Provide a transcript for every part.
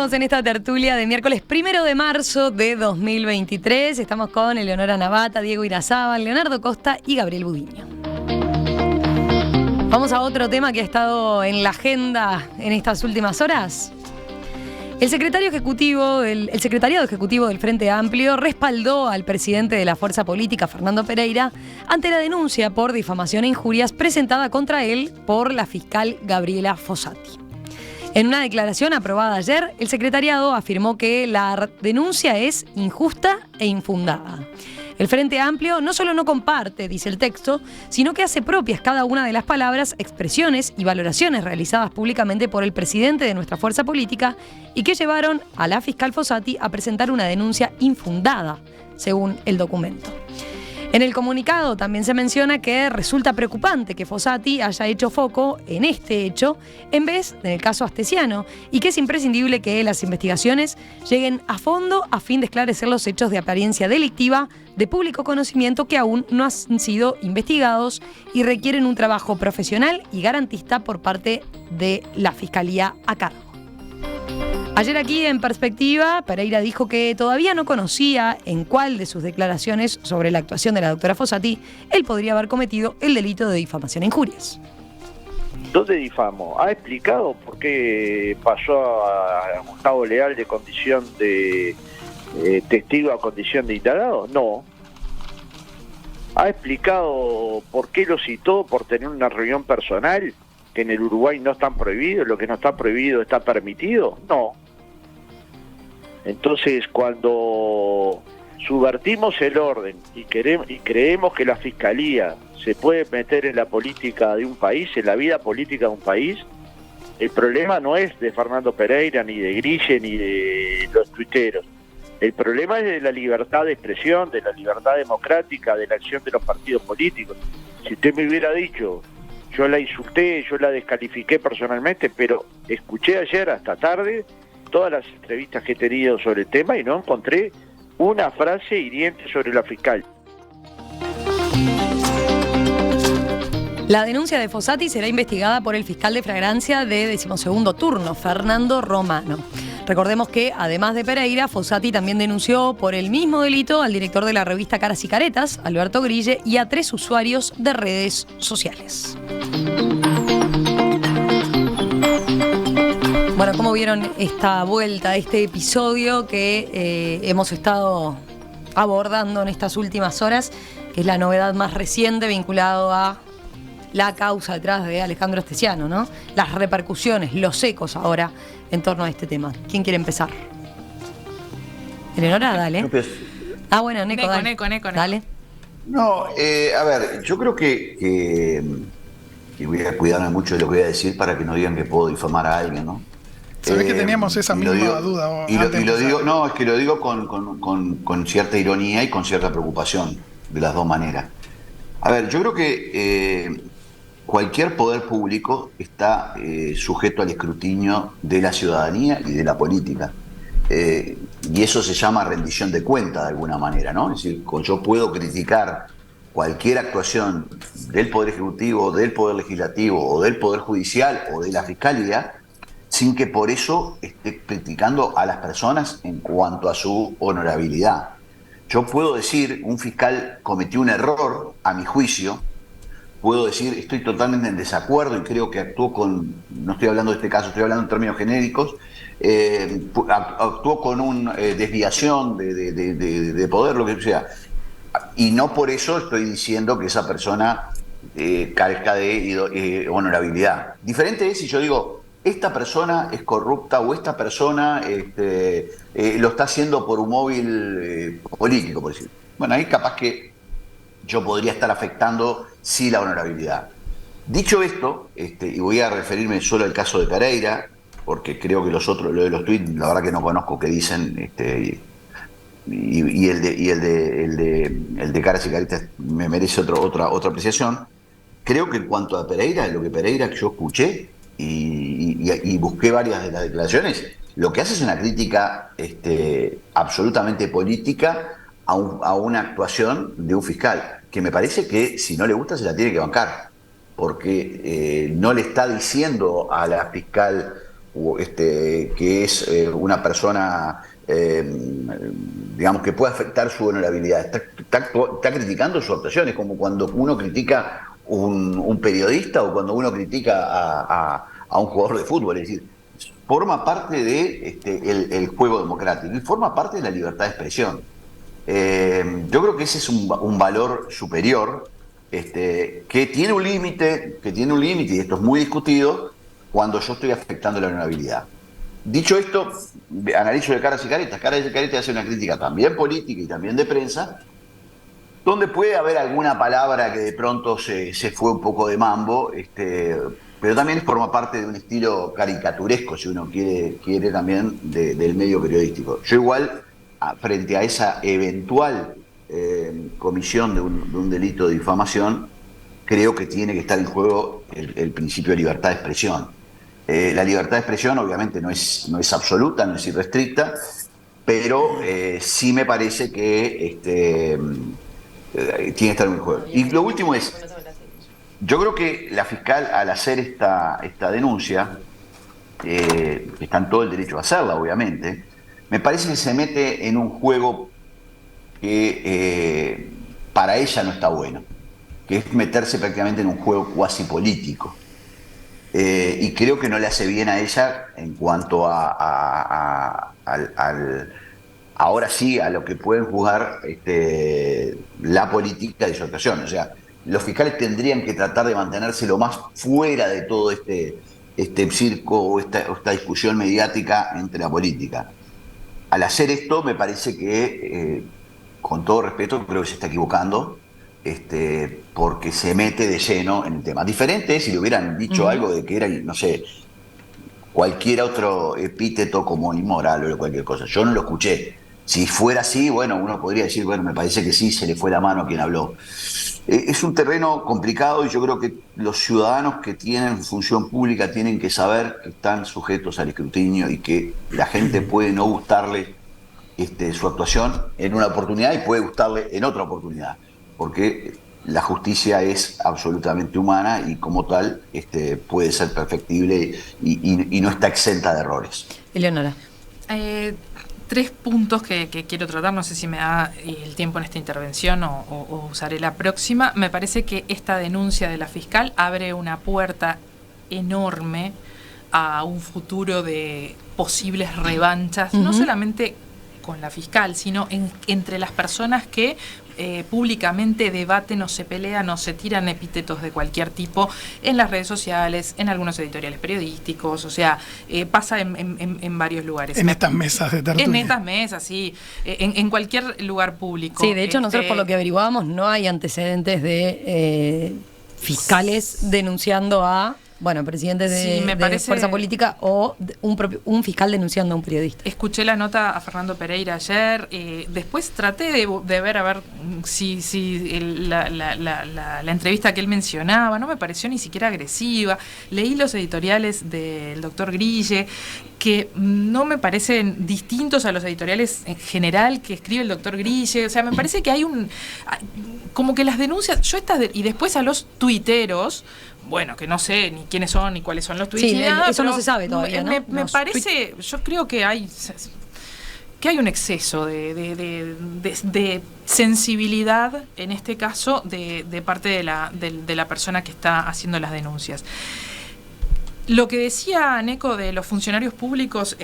Seguimos en esta tertulia de miércoles 1 de marzo de 2023. Estamos con Eleonora Navata, Diego Irazábal, Leonardo Costa y Gabriel Budiño. Vamos a otro tema que ha estado en la agenda en estas últimas horas. El secretariado ejecutivo del Frente Amplio respaldó al presidente de la fuerza política, Fernando Pereira, ante la denuncia por difamación e injurias presentada contra él por la fiscal Gabriela Fossati. En una declaración aprobada ayer, el secretariado afirmó que la denuncia es injusta e infundada. El Frente Amplio no solo no comparte, dice el texto, sino que hace propias cada una de las palabras, expresiones y valoraciones realizadas públicamente por el presidente de nuestra fuerza política y que llevaron a la fiscal Fossati a presentar una denuncia infundada, según el documento. En el comunicado también se menciona que resulta preocupante que Fossati haya hecho foco en este hecho en vez del caso Astesiano y que es imprescindible que las investigaciones lleguen a fondo a fin de esclarecer los hechos de apariencia delictiva de público conocimiento que aún no han sido investigados y requieren un trabajo profesional y garantista por parte de la Fiscalía a cargo. Ayer aquí en Perspectiva, Pereira dijo que todavía no conocía en cuál de sus declaraciones sobre la actuación de la doctora Fossati él podría haber cometido el delito de difamación e injurias. ¿Dónde difamo? ¿Ha explicado por qué pasó a Gustavo Leal de condición de testigo a condición de indagado? No. ¿Ha explicado por qué lo citó por tener una reunión personal? ¿Que en el Uruguay no están prohibidos? ¿Lo que no está prohibido está permitido? No. Entonces, cuando subvertimos el orden y creemos que la Fiscalía se puede meter en la política de un país, en la vida política de un país, el problema no es de Fernando Pereira, ni de Grille, ni de los tuiteros. El problema es de la libertad de expresión, de la libertad democrática, de la acción de los partidos políticos. Si usted me hubiera dicho, yo la insulté, yo la descalifiqué personalmente, pero escuché ayer hasta tarde todas las entrevistas que he tenido sobre el tema y no encontré una frase hiriente sobre la fiscal. La denuncia de Fossati será investigada por el fiscal de flagrancia de 12º turno, Fernando Romano. Recordemos que, además de Pereira, Fossati también denunció por el mismo delito al director de la revista Caras y Caretas, Alberto Grille, y a 3 usuarios de redes sociales. Bueno, ¿cómo vieron esta vuelta, este episodio que hemos estado abordando en estas últimas horas, que es la novedad más reciente vinculado a la causa detrás de Alejandro Astesiano, ¿no? Las repercusiones, los ecos ahora en torno a este tema. ¿Quién quiere empezar? Eleonora, dale. Bueno, Neco, dale. Neco. Dale. No, a ver, yo creo que voy a cuidarme mucho de lo que voy a decir para que no digan que puedo difamar a alguien, ¿no? Sabés que teníamos esa misma duda. Y lo digo, no, es que lo digo con cierta ironía y con cierta preocupación, de las dos maneras. A ver, yo creo que cualquier poder público está sujeto al escrutinio de la ciudadanía y de la política. Y eso se llama rendición de cuentas de alguna manera, ¿no? Es decir, yo puedo criticar cualquier actuación del Poder Ejecutivo, del Poder Legislativo o del Poder Judicial o de la Fiscalía sin que por eso esté criticando a las personas en cuanto a su honorabilidad. Yo puedo decir, un fiscal cometió un error, a mi juicio, puedo decir, estoy totalmente en desacuerdo y creo que actuó con, no estoy hablando de este caso, estoy hablando en términos genéricos, actuó con una desviación de poder, lo que sea. Y no por eso estoy diciendo que esa persona carezca de honorabilidad. Diferente es si yo digo, esta persona es corrupta o esta persona lo está haciendo por un móvil político, por decir. Bueno, ahí capaz que yo podría estar afectando sí la honorabilidad. Dicho esto, y voy a referirme solo al caso de Pereira, porque creo que los otros, lo de los tweets, la verdad que no conozco qué dicen, y el de Caras y Caretas me merece otra apreciación. Creo que en cuanto a Pereira, lo que Pereira que yo escuché y busqué varias de las declaraciones, lo que hace es una crítica absolutamente política a una actuación de un fiscal, que me parece que si no le gusta se la tiene que bancar, porque no le está diciendo a la fiscal que es una persona, digamos, que puede afectar su honorabilidad. Está criticando su actuación. Es como cuando uno critica un periodista o cuando uno critica a un jugador de fútbol. Es decir, forma parte de el juego democrático y forma parte de la libertad de expresión. Yo creo que ese es un valor superior que tiene un límite, y esto es muy discutido, cuando yo estoy afectando la honorabilidad. Dicho esto, analizo de caras y caretas. Caras y caretas hace una crítica también política y también de prensa, donde puede haber alguna palabra que de pronto se fue un poco de mambo, pero también forma parte de un estilo caricaturesco, si uno quiere también del medio periodístico. Yo igual, frente a esa eventual comisión de un delito de difamación, creo que tiene que estar en juego el principio de libertad de expresión. La libertad de expresión obviamente no es absoluta, no es irrestricta, pero sí me parece que tiene que estar en juego. Y lo último es, yo creo que la fiscal, al hacer esta denuncia, está en todo el derecho a hacerla, obviamente, me parece que se mete en un juego que para ella no está bueno, que es meterse prácticamente en un juego cuasi político. Y creo que no le hace bien a ella en cuanto ahora sí, a lo que pueden juzgar la política de su actuación. O sea, los fiscales tendrían que tratar de mantenerse lo más fuera de todo este circo o esta discusión mediática entre la política. Al hacer esto, me parece que, con todo respeto, creo que se está equivocando, porque se mete de lleno en el tema. Diferente es si le hubieran dicho algo de que era, no sé, cualquier otro epíteto como inmoral o cualquier cosa. Yo no lo escuché. Si fuera así, bueno, uno podría decir, bueno, me parece que sí, se le fue la mano a quien habló. Es un terreno complicado y yo creo que los ciudadanos que tienen función pública tienen que saber que están sujetos al escrutinio y que la gente puede no gustarle su actuación en una oportunidad y puede gustarle en otra oportunidad, porque la justicia es absolutamente humana y como tal puede ser perfectible y no está exenta de errores. Eleonora. 3 puntos que quiero tratar, no sé si me da el tiempo en esta intervención o usaré la próxima. Me parece que esta denuncia de la fiscal abre una puerta enorme a un futuro de posibles revanchas, no solamente con la fiscal, sino entre las personas que públicamente debaten o se pelean o se tiran epítetos de cualquier tipo en las redes sociales, en algunos editoriales periodísticos, o sea, pasa en varios lugares. En estas mesas de tertulia. En estas mesas, sí, en cualquier lugar público. Sí, de hecho nosotros por lo que averiguábamos no hay antecedentes de fiscales denunciando a presidentes de fuerza política o un fiscal denunciando a un periodista. Escuché la nota a Fernando Pereira ayer, después traté de ver a ver si la entrevista que él mencionaba no me pareció ni siquiera agresiva. Leí los editoriales del doctor Grille, que no me parecen distintos a los editoriales en general que escribe el doctor Grille. O sea, me parece que hay como que las denuncias, y después a los tuiteros, bueno, que no sé ni quiénes son ni cuáles son los tweets. Sí, eso no se sabe todavía, ¿no? Me parece, yo creo que hay un exceso de sensibilidad, en este caso, de parte de la persona que está haciendo las denuncias. Lo que decía Neco de los funcionarios públicos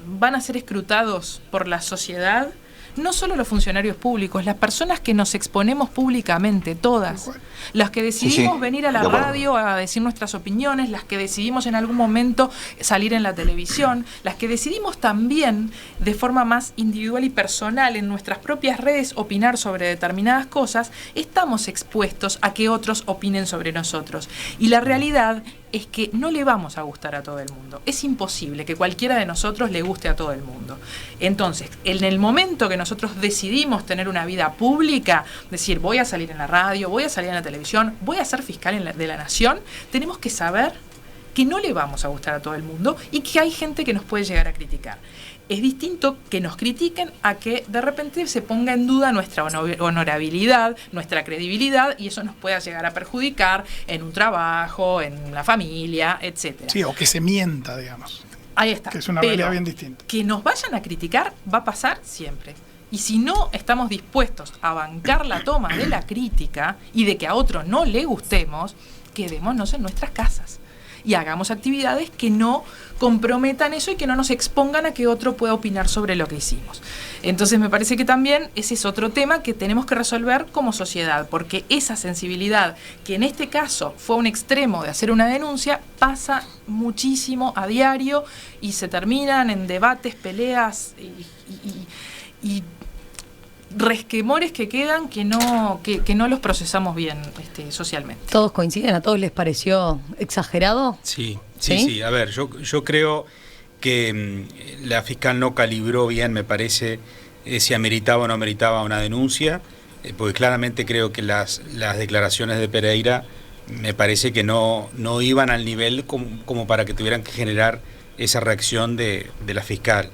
van a ser escrutados por la sociedad. No solo los funcionarios públicos, las personas que nos exponemos públicamente, todas. Las que decidimos venir a la radio a decir nuestras opiniones, las que decidimos en algún momento salir en la televisión, las que decidimos también de forma más individual y personal en nuestras propias redes opinar sobre determinadas cosas, estamos expuestos a que otros opinen sobre nosotros. Y la realidad es que no le vamos a gustar a todo el mundo. Es imposible que cualquiera de nosotros le guste a todo el mundo. Entonces, en el momento que nosotros decidimos tener una vida pública, decir, voy a salir en la radio, voy a salir en la televisión, voy a ser fiscal de la nación, tenemos que saber que no le vamos a gustar a todo el mundo y que hay gente que nos puede llegar a criticar. Es distinto que nos critiquen a que de repente se ponga en duda nuestra honorabilidad, nuestra credibilidad, y eso nos pueda llegar a perjudicar en un trabajo, en la familia, etcétera. Sí, o que se mienta, digamos. Ahí está. Que es una realidad bien distinta. Que nos vayan a criticar va a pasar siempre. Y si no estamos dispuestos a bancar la toma de la crítica y de que a otro no le gustemos, quedémonos en nuestras casas y hagamos actividades que no comprometan eso y que no nos expongan a que otro pueda opinar sobre lo que hicimos. Entonces me parece que también ese es otro tema que tenemos que resolver como sociedad, porque esa sensibilidad, que en este caso fue un extremo de hacer una denuncia, pasa muchísimo a diario y se terminan en debates, peleas y resquemores que quedan que no los procesamos bien socialmente. ¿Todos coinciden? ¿A todos les pareció exagerado? Sí. A ver, yo creo que la fiscal no calibró bien, me parece, si ameritaba o no ameritaba una denuncia, porque claramente creo que las declaraciones de Pereira me parece que no iban al nivel como para que tuvieran que generar esa reacción de la fiscal.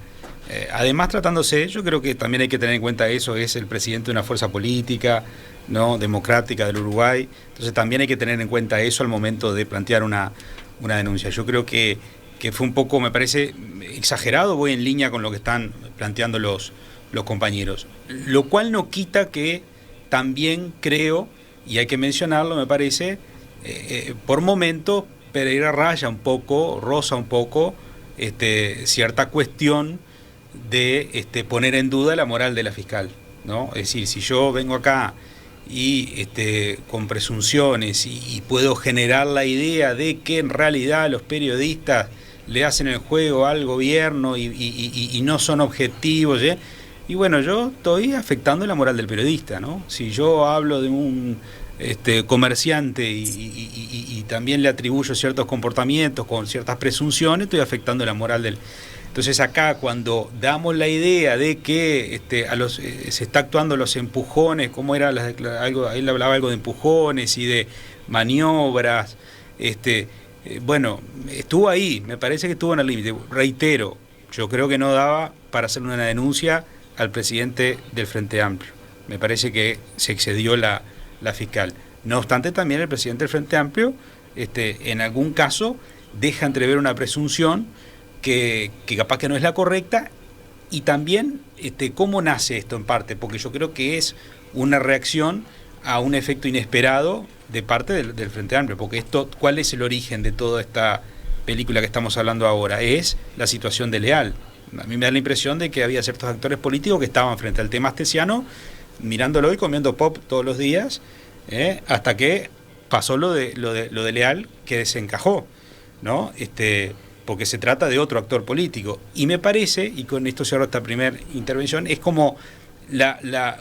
Además, tratándose, yo creo que también hay que tener en cuenta eso, es el presidente de una fuerza política, ¿no?, democrática del Uruguay, entonces también hay que tener en cuenta eso al momento de plantear una denuncia. Yo creo que fue un poco, me parece, exagerado, voy en línea con lo que están planteando los compañeros, lo cual no quita que también creo, y hay que mencionarlo, me parece, por momentos Pereira roza un poco cierta cuestión de poner en duda la moral de la fiscal, ¿no? Es decir, si yo vengo acá y con presunciones y puedo generar la idea de que en realidad los periodistas le hacen el juego al gobierno y no son objetivos, ¿eh? Y bueno, yo estoy afectando la moral del periodista, ¿no? Si yo hablo de un comerciante y también le atribuyo ciertos comportamientos con ciertas presunciones, estoy afectando la moral del... Entonces acá cuando damos la idea de que se está actuando los empujones, ¿cómo era? Él hablaba algo de empujones y de maniobras, bueno, estuvo ahí, me parece que estuvo en el límite. Reitero, yo creo que no daba para hacer una denuncia al presidente del Frente Amplio. Me parece que se excedió la fiscal. No obstante, también el presidente del Frente Amplio, en algún caso, deja entrever una presunción que capaz que no es la correcta, y también cómo nace esto en parte, porque yo creo que es una reacción a un efecto inesperado de parte del Frente Amplio, porque ¿cuál es el origen de toda esta película que estamos hablando ahora? Es la situación de Leal. A mí me da la impresión de que había ciertos actores políticos que estaban frente al tema astesiano, mirándolo y comiendo pop todos los días, hasta que pasó lo de Leal, que desencajó, ¿no? Porque se trata de otro actor político. Y me parece, y con esto cierro esta primera intervención, es como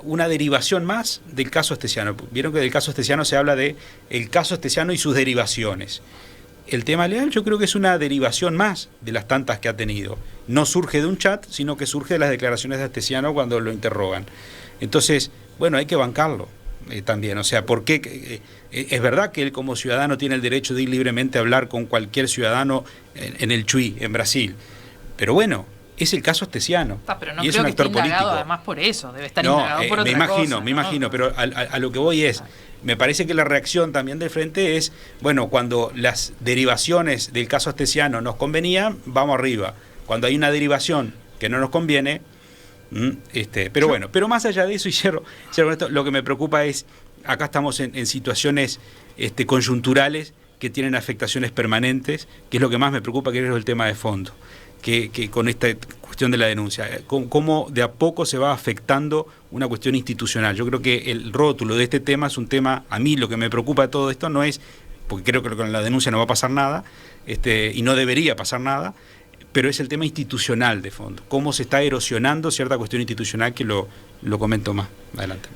una derivación más del caso astesiano. Vieron que del caso astesiano se habla de el caso astesiano y sus derivaciones. El tema Leal yo creo que es una derivación más de las tantas que ha tenido. No surge de un chat, sino que surge de las declaraciones de Astesiano cuando lo interrogan. Entonces, bueno, hay que bancarlo también. O sea, porque es verdad que él como ciudadano tiene el derecho de ir libremente a hablar con cualquier ciudadano en el Chuy, en Brasil. Pero bueno, es el caso Astesiano. Pero no y es creo un que actor esté indagado político. Además por eso, debe estar indagado por otra cosa. Me imagino, pero a lo que voy es, me parece que la reacción también del Frente es, bueno, cuando las derivaciones del caso Astesiano nos convenían, vamos arriba. Cuando hay una derivación que no nos conviene, pero bueno, pero más allá de eso, y cierro esto, lo que me preocupa es, acá estamos en situaciones coyunturales que tienen afectaciones permanentes, que es lo que más me preocupa, que es el tema de fondo, que con esta cuestión de la denuncia, cómo de a poco se va afectando una cuestión institucional. Yo creo que el rótulo de este tema es un tema, a mí lo que me preocupa de todo esto no es, porque creo que con la denuncia no va a pasar nada, y no debería pasar nada, pero es el tema institucional de fondo, cómo se está erosionando cierta cuestión institucional, que lo comento más adelante.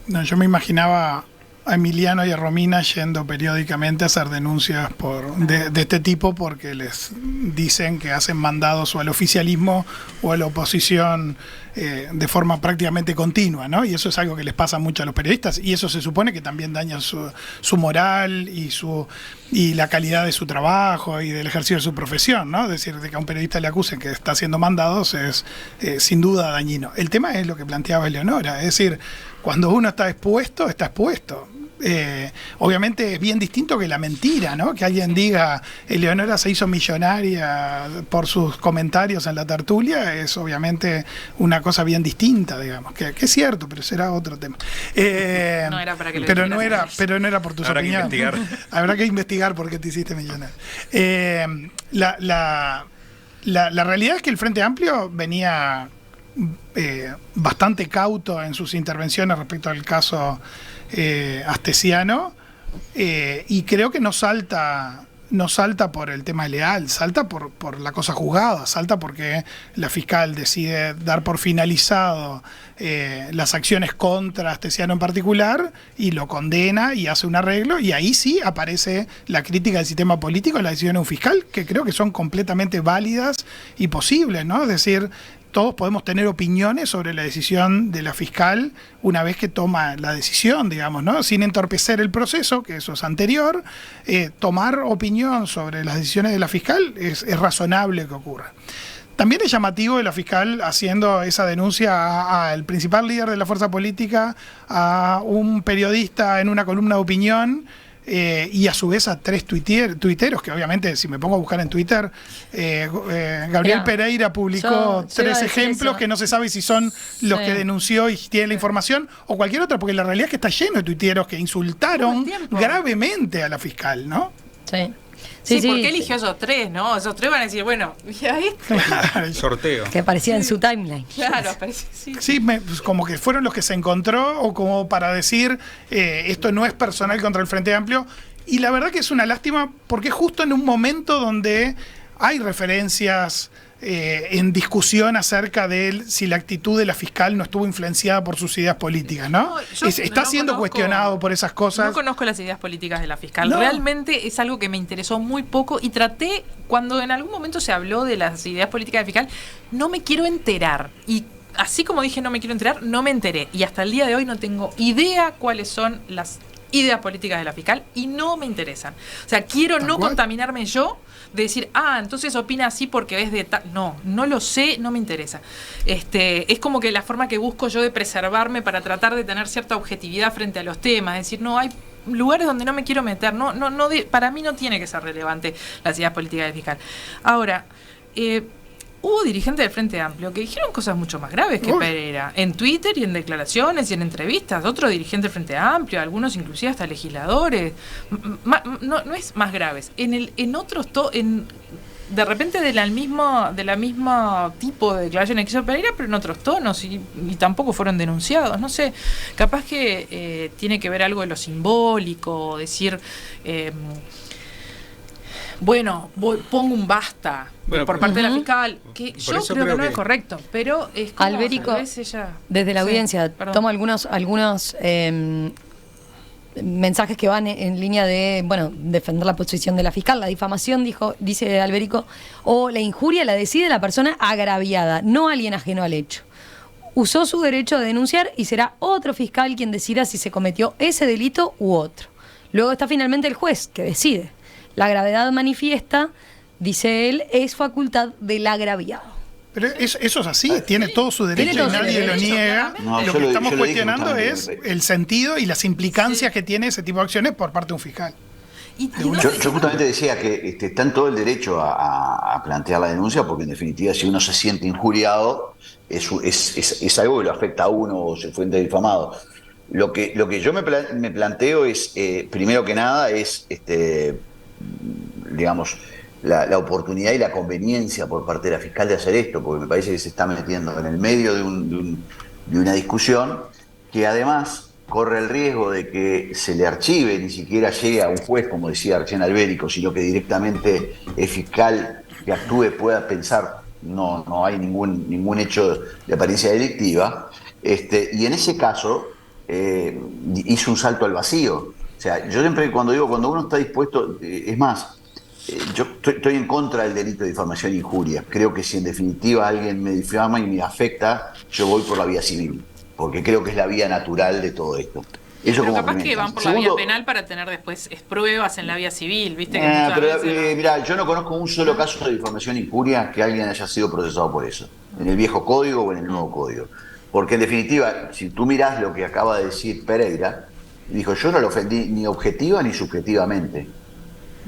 No, yo me imaginaba a Emiliano y a Romina yendo periódicamente a hacer denuncias de este tipo, porque les dicen que hacen mandados o al oficialismo o a la oposición de forma prácticamente continua, ¿no? Y eso es algo que les pasa mucho a los periodistas, y eso se supone que también daña su moral y la calidad de su trabajo y del ejercicio de su profesión, ¿no? Es decir, de que a un periodista le acusen que está haciendo mandados es sin duda dañino. El tema es lo que planteaba Eleonora, es decir, cuando uno está expuesto, está expuesto. Obviamente es bien distinto que la mentira, ¿no? Que alguien diga Eleonora se hizo millonaria por sus comentarios en la tertulia, es obviamente una cosa bien distinta, digamos, que es cierto, pero será otro tema. No era para que pero no era por tus opiniones. Habrá que investigar por qué te hiciste millonario. La realidad es que el Frente Amplio venía bastante cauto en sus intervenciones respecto al caso Astesiano, y creo que no salta por el tema leal, salta por la cosa juzgada, salta porque la fiscal decide dar por finalizado las acciones contra Astesiano en particular y lo condena y hace un arreglo, y ahí sí aparece la crítica del sistema político, la decisión de un fiscal, que creo que son completamente válidas y posibles, ¿no? Es decir, todos podemos tener opiniones sobre la decisión de la fiscal una vez que toma la decisión, digamos, ¿no? Sin entorpecer el proceso, que eso es anterior. Tomar opinión sobre las decisiones de la fiscal es razonable que ocurra. También es llamativo de la fiscal haciendo esa denuncia al principal líder de la fuerza política, a un periodista en una columna de opinión, y a su vez a 3 tuiteros, que obviamente si me pongo a buscar en Twitter, Gabriel Pereira publicó 3 ejemplos que no se sabe si son los que denunció y tiene la información, o cualquier otra, porque la realidad es que está lleno de tuiteros que insultaron gravemente a la fiscal, ¿no? Sí. Sí, ¿por qué eligió esos 3, no? Esos 3 van a decir, bueno, ya el sorteo. Que aparecía en su timeline. Claro, aparece, sí. Sí, pues como que fueron los que se encontró, o como para decir, esto no es personal contra el Frente Amplio. Y la verdad que es una lástima, porque justo en un momento donde hay referencias en discusión acerca de si la actitud de la fiscal no estuvo influenciada por sus ideas políticas, ¿no? Está siendo cuestionado por esas cosas. No conozco las ideas políticas de la fiscal. No. Realmente es algo que me interesó muy poco, y traté, cuando en algún momento se habló de las ideas políticas de la fiscal, no me quiero enterar. Y así como dije no me quiero enterar, no me enteré. Y hasta el día de hoy no tengo idea cuáles son las ideas políticas de la fiscal, y no me interesan. O sea, quiero no contaminarme yo de decir, entonces opina así porque es de tal. No lo sé, no me interesa. Es como que la forma que busco yo de preservarme para tratar de tener cierta objetividad frente a los temas, es decir, no hay lugares donde no me quiero meter, para mí no tiene que ser relevante las ideas políticas del fiscal. Ahora, hubo dirigentes del Frente Amplio que dijeron cosas mucho más graves que Pereira, en Twitter y en declaraciones y en entrevistas. Otros dirigentes del Frente Amplio, algunos inclusive hasta legisladores, no es más graves. En otros de repente de la misma tipo de declaraciones que hizo Pereira, pero en otros tonos, y tampoco fueron denunciados. No sé, capaz que tiene que ver algo de lo simbólico, decir, bueno, pongo un basta por parte de la fiscal, que yo creo que no es correcto, pero es como Alberico, desde la audiencia, tomo algunos mensajes que van en línea de, defender la posición de la fiscal. La difamación, dice Alberico, o la injuria la decide la persona agraviada, no alguien ajeno al hecho. Usó su derecho a denunciar y será otro fiscal quien decida si se cometió ese delito u otro. Luego está finalmente el juez, que decide. La gravedad manifiesta, dice él, es facultad del agraviado. Pero eso es así, tiene todo su derecho y nadie lo niega. Lo que estamos cuestionando es el sentido y las implicancias que tiene ese tipo de acciones por parte de un fiscal. Yo justamente decía que está en todo el derecho a plantear la denuncia, porque en definitiva si uno se siente injuriado es algo que lo afecta a uno o se fuente difamado. Lo que yo me planteo es, primero que nada, es digamos, la oportunidad y la conveniencia por parte de la fiscal de hacer esto, porque me parece que se está metiendo en el medio de una discusión que además corre el riesgo de que se le archive, ni siquiera llegue a un juez, como decía recién Alberico, sino que directamente el fiscal que actúe pueda pensar no hay ningún hecho de apariencia delictiva, y en ese caso hizo un salto al vacío. O sea, yo siempre cuando uno está dispuesto, es más, Yo estoy en contra del delito de difamación e injuria. Creo que si en definitiva alguien me difama y me afecta, yo voy por la vía civil, porque creo que es la vía natural de todo esto. Eso pero como capaz primero. que van por la vía penal para tener después pruebas en la vía civil, ¿viste? Mirá, yo no conozco un solo caso de difamación e injuria que alguien haya sido procesado por eso, en el viejo código o en el nuevo código. Porque en definitiva, si tú mirás lo que acaba de decir Pereira, dijo, yo no lo ofendí ni objetiva ni subjetivamente.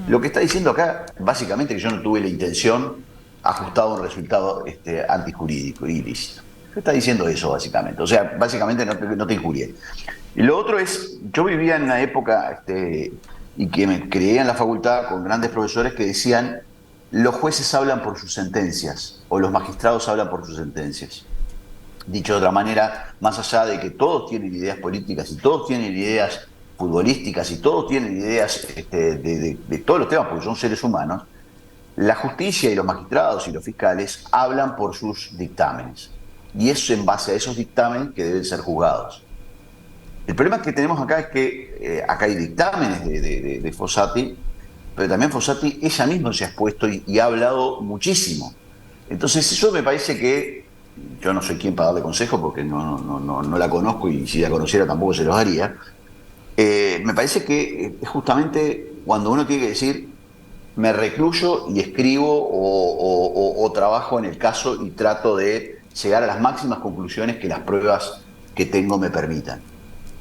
Lo que está diciendo acá, básicamente, que yo no tuve la intención ajustado a un resultado antijurídico, ilícito. Está diciendo eso, básicamente. O sea, básicamente no te injurié. Y lo otro es, yo vivía en una época y que me creía en la facultad con grandes profesores que decían, los jueces hablan por sus sentencias, o los magistrados hablan por sus sentencias. Dicho de otra manera, más allá de que todos tienen ideas políticas y todos tienen ideas futbolísticas y todos tienen ideas de todos los temas, porque son seres humanos, la justicia y los magistrados y los fiscales hablan por sus dictámenes. Y es en base a esos dictámenes que deben ser juzgados. El problema que tenemos acá es que acá hay dictámenes de Fossati, pero también Fossati ella misma se ha expuesto y ha hablado muchísimo. Entonces eso me parece que, yo no soy quien para darle consejo porque no la conozco y si la conociera tampoco se los haría, me parece que es justamente cuando uno tiene que decir me recluyo y escribo o trabajo en el caso y trato de llegar a las máximas conclusiones que las pruebas que tengo me permitan.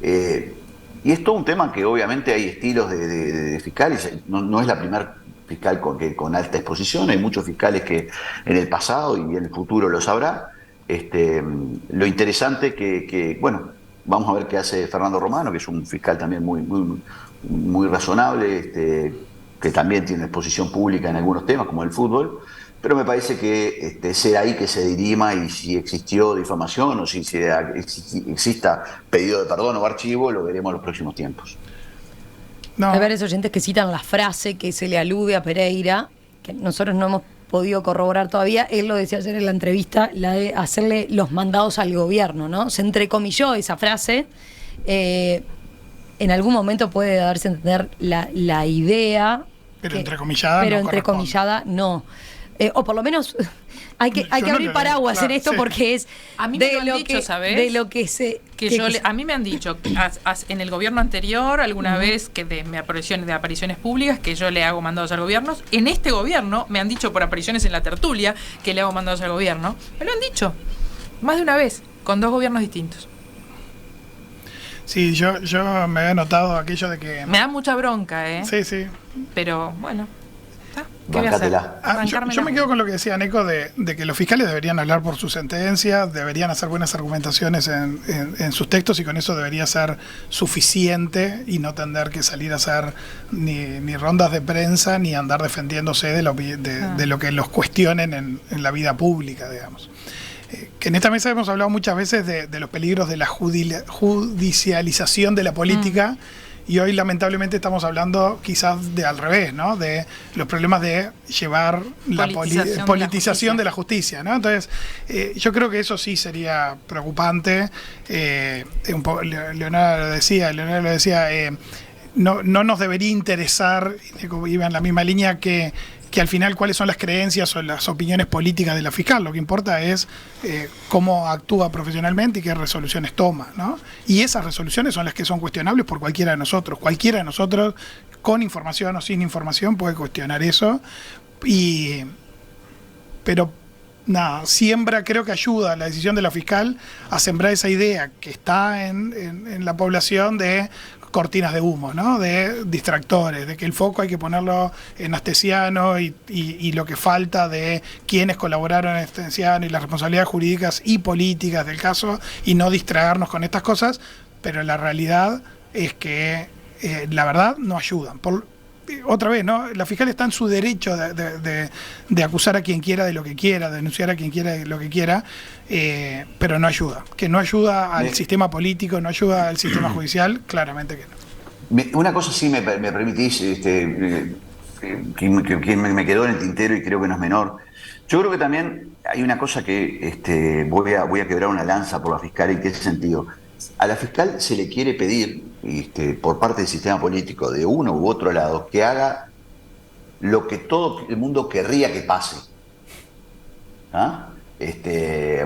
Y es todo un tema que obviamente hay estilos de fiscales, no es la primera fiscal con alta exposición, hay muchos fiscales que en el pasado y en el futuro lo sabrá. Lo interesante que bueno, vamos a ver qué hace Fernando Romano, que es un fiscal también muy razonable, que también tiene exposición pública en algunos temas como el fútbol, pero me parece que será ahí que se dirima y si existió difamación o si exista pedido de perdón o archivo, lo veremos en los próximos tiempos. No. Hay varios oyentes que citan la frase que se le alude a Pereira, que nosotros no hemos podido corroborar todavía. Él lo decía ayer en la entrevista, la de hacerle los mandados al gobierno, ¿no? Se entrecomilló esa frase. En algún momento puede darse a entender la idea. Pero entrecomillada pero no entrecomillada no. O por lo menos hay que abrir paraguas en esto, porque es a mí me lo han dicho, ¿sabes? De lo que se... a mí me han dicho en el gobierno anterior, alguna vez, que de apariciones públicas, que yo le hago mandados al gobierno. En este gobierno me han dicho por apariciones en la tertulia que le hago mandados al gobierno. Me lo han dicho más de una vez, con 2 gobiernos distintos. Sí, yo me había notado aquello de que... Me da mucha bronca, ¿eh? Sí. Pero bueno... ¿Qué voy a hacer? Yo me quedo con lo que decía Neco de que los fiscales deberían hablar por su sentencia, deberían hacer buenas argumentaciones en sus textos y con eso debería ser suficiente y no tener que salir a hacer ni rondas de prensa ni andar defendiéndose de lo que los cuestionen en la vida pública, digamos. Que en esta mesa hemos hablado muchas veces de los peligros de la judicialización de la política. Y hoy lamentablemente estamos hablando quizás de al revés, ¿no? De los problemas de llevar la politización de la justicia, ¿no? Entonces, yo creo que eso sí sería preocupante. Leonardo lo decía, no nos debería interesar, iba en la misma línea, que al final cuáles son las creencias o las opiniones políticas de la fiscal. Lo que importa es cómo actúa profesionalmente y qué resoluciones toma, ¿no? Y esas resoluciones son las que son cuestionables por cualquiera de nosotros. Cualquiera de nosotros, con información o sin información, puede cuestionar eso. Pero nada, creo que ayuda la decisión de la fiscal a sembrar esa idea que está en la población de cortinas de humo, ¿no? De distractores, de que el foco hay que ponerlo en Astesiano y lo que falta de quienes colaboraron en Astesiano y las responsabilidades jurídicas y políticas del caso y no distraernos con estas cosas, pero la realidad es que la verdad no ayudan. Otra vez, ¿no? La fiscal está en su derecho de acusar a quien quiera de lo que quiera, de denunciar a quien quiera de lo que quiera, pero no ayuda. Que no ayuda al sistema político, no ayuda al sistema judicial, claramente que no. Una cosa sí me permitís, que me quedó en el tintero y creo que no es menor. Yo creo que también hay una cosa que voy a quebrar una lanza por la fiscal. ¿En qué sentido? A la fiscal se le quiere pedir por parte del sistema político de uno u otro lado que haga lo que todo el mundo querría que pase. ¿Ah?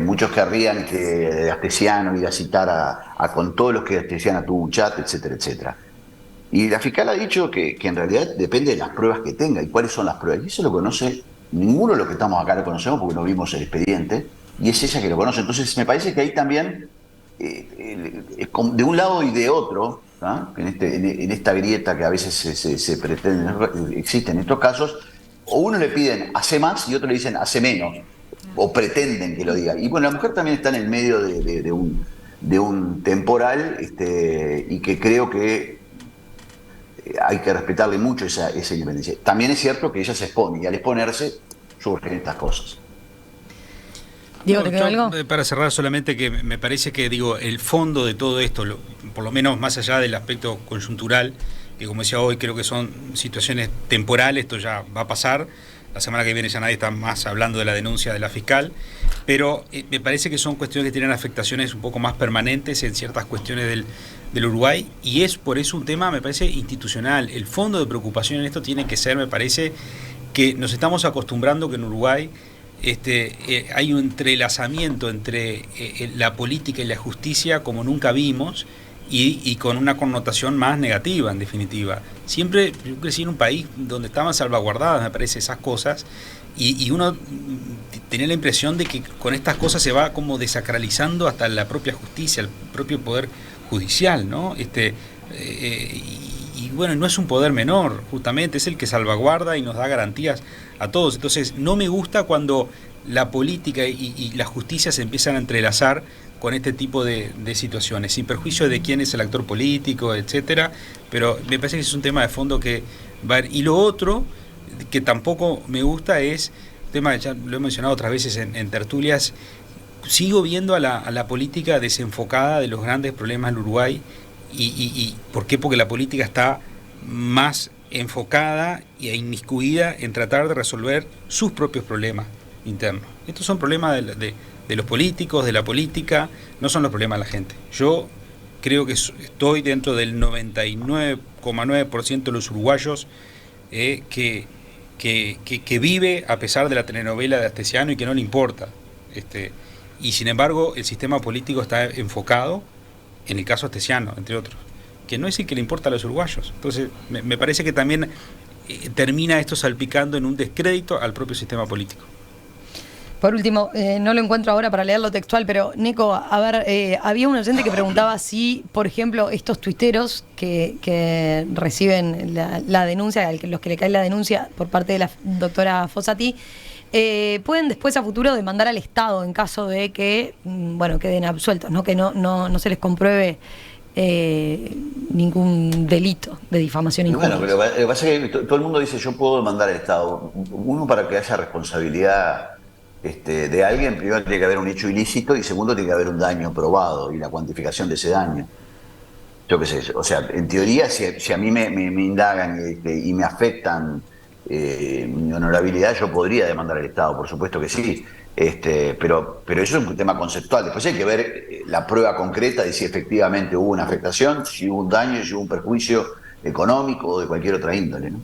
Muchos querrían que Astesiano iba a citar a con todos los que Astesiano tuvo un chat, etcétera, etcétera. Y la fiscal ha dicho que en realidad depende de las pruebas que tenga y cuáles son las pruebas. Y eso lo conoce, ninguno de los que estamos acá lo conocemos porque no vimos el expediente, y es ella que lo conoce. Entonces me parece que ahí también, de un lado y de otro, ¿ah? En esta grieta que a veces se pretende, existen estos casos, o uno le piden hace más y otro le dicen hace menos, o pretenden que lo diga. Y bueno, la mujer también está en el medio de un temporal, y que creo que hay que respetarle mucho esa independencia. También es cierto que ella se expone y al exponerse surgen estas cosas. Diego, ¿te quedó algo? Para cerrar solamente que me parece que el fondo de todo esto, por lo menos más allá del aspecto coyuntural, que como decía hoy creo que son situaciones temporales, esto ya va a pasar. La semana que viene ya nadie está más hablando de la denuncia de la fiscal, pero me parece que son cuestiones que tienen afectaciones un poco más permanentes en ciertas cuestiones del Uruguay, y es por eso un tema, me parece, institucional. El fondo de preocupación en esto tiene que ser, me parece, que nos estamos acostumbrando que en Uruguay hay un entrelazamiento entre la política y la justicia como nunca vimos, y con una connotación más negativa, en definitiva. Siempre yo crecí en un país donde estaban salvaguardadas, me parece, esas cosas, y uno tenía la impresión de que con estas cosas se va como desacralizando hasta la propia justicia, el propio poder judicial, ¿no? Y bueno, no es un poder menor, justamente, es el que salvaguarda y nos da garantías a todos. Entonces, no me gusta cuando la política y la justicia se empiezan a entrelazar con este tipo de situaciones, sin perjuicio de quién es el actor político, etcétera, pero me parece que es un tema de fondo que va a ir. Y lo otro que tampoco me gusta es, tema, ya lo he mencionado otras veces en tertulias, sigo viendo a la política desenfocada de los grandes problemas del Uruguay. ¿Y por qué? Porque la política está más enfocada e inmiscuida en tratar de resolver sus propios problemas internos. Estos son problemas de los políticos, de la política, no son los problemas de la gente. Yo creo que estoy dentro del 99,9% de los uruguayos que vive a pesar de la telenovela de Astesiano y que no le importa. Y sin embargo, el sistema político está enfocado en el caso Astesiano, entre otros, que no es el que le importa a los uruguayos. Entonces, me parece que también termina esto salpicando en un descrédito al propio sistema político. Por último, no lo encuentro ahora para leerlo textual, pero Nico, a ver, había un oyente que preguntaba si, por ejemplo, estos tuiteros que reciben la denuncia, los que le cae la denuncia por parte de la doctora Fossati, pueden después a futuro demandar al Estado en caso de que, queden absueltos, ¿no? Que no se les compruebe ningún delito de difamación injusta. Bueno, pero lo que pasa es que todo el mundo dice yo puedo demandar al Estado. Uno, para que haya responsabilidad de alguien, primero tiene que haber un hecho ilícito y segundo tiene que haber un daño probado y la cuantificación de ese daño. Yo qué sé, o sea, en teoría si a mí me indagan y me afectan mi honorabilidad, yo podría demandar al Estado, por supuesto que sí, pero eso es un tema conceptual. Después hay que ver la prueba concreta de si efectivamente hubo una afectación, si hubo un daño, si hubo un perjuicio económico o de cualquier otra índole, ¿no?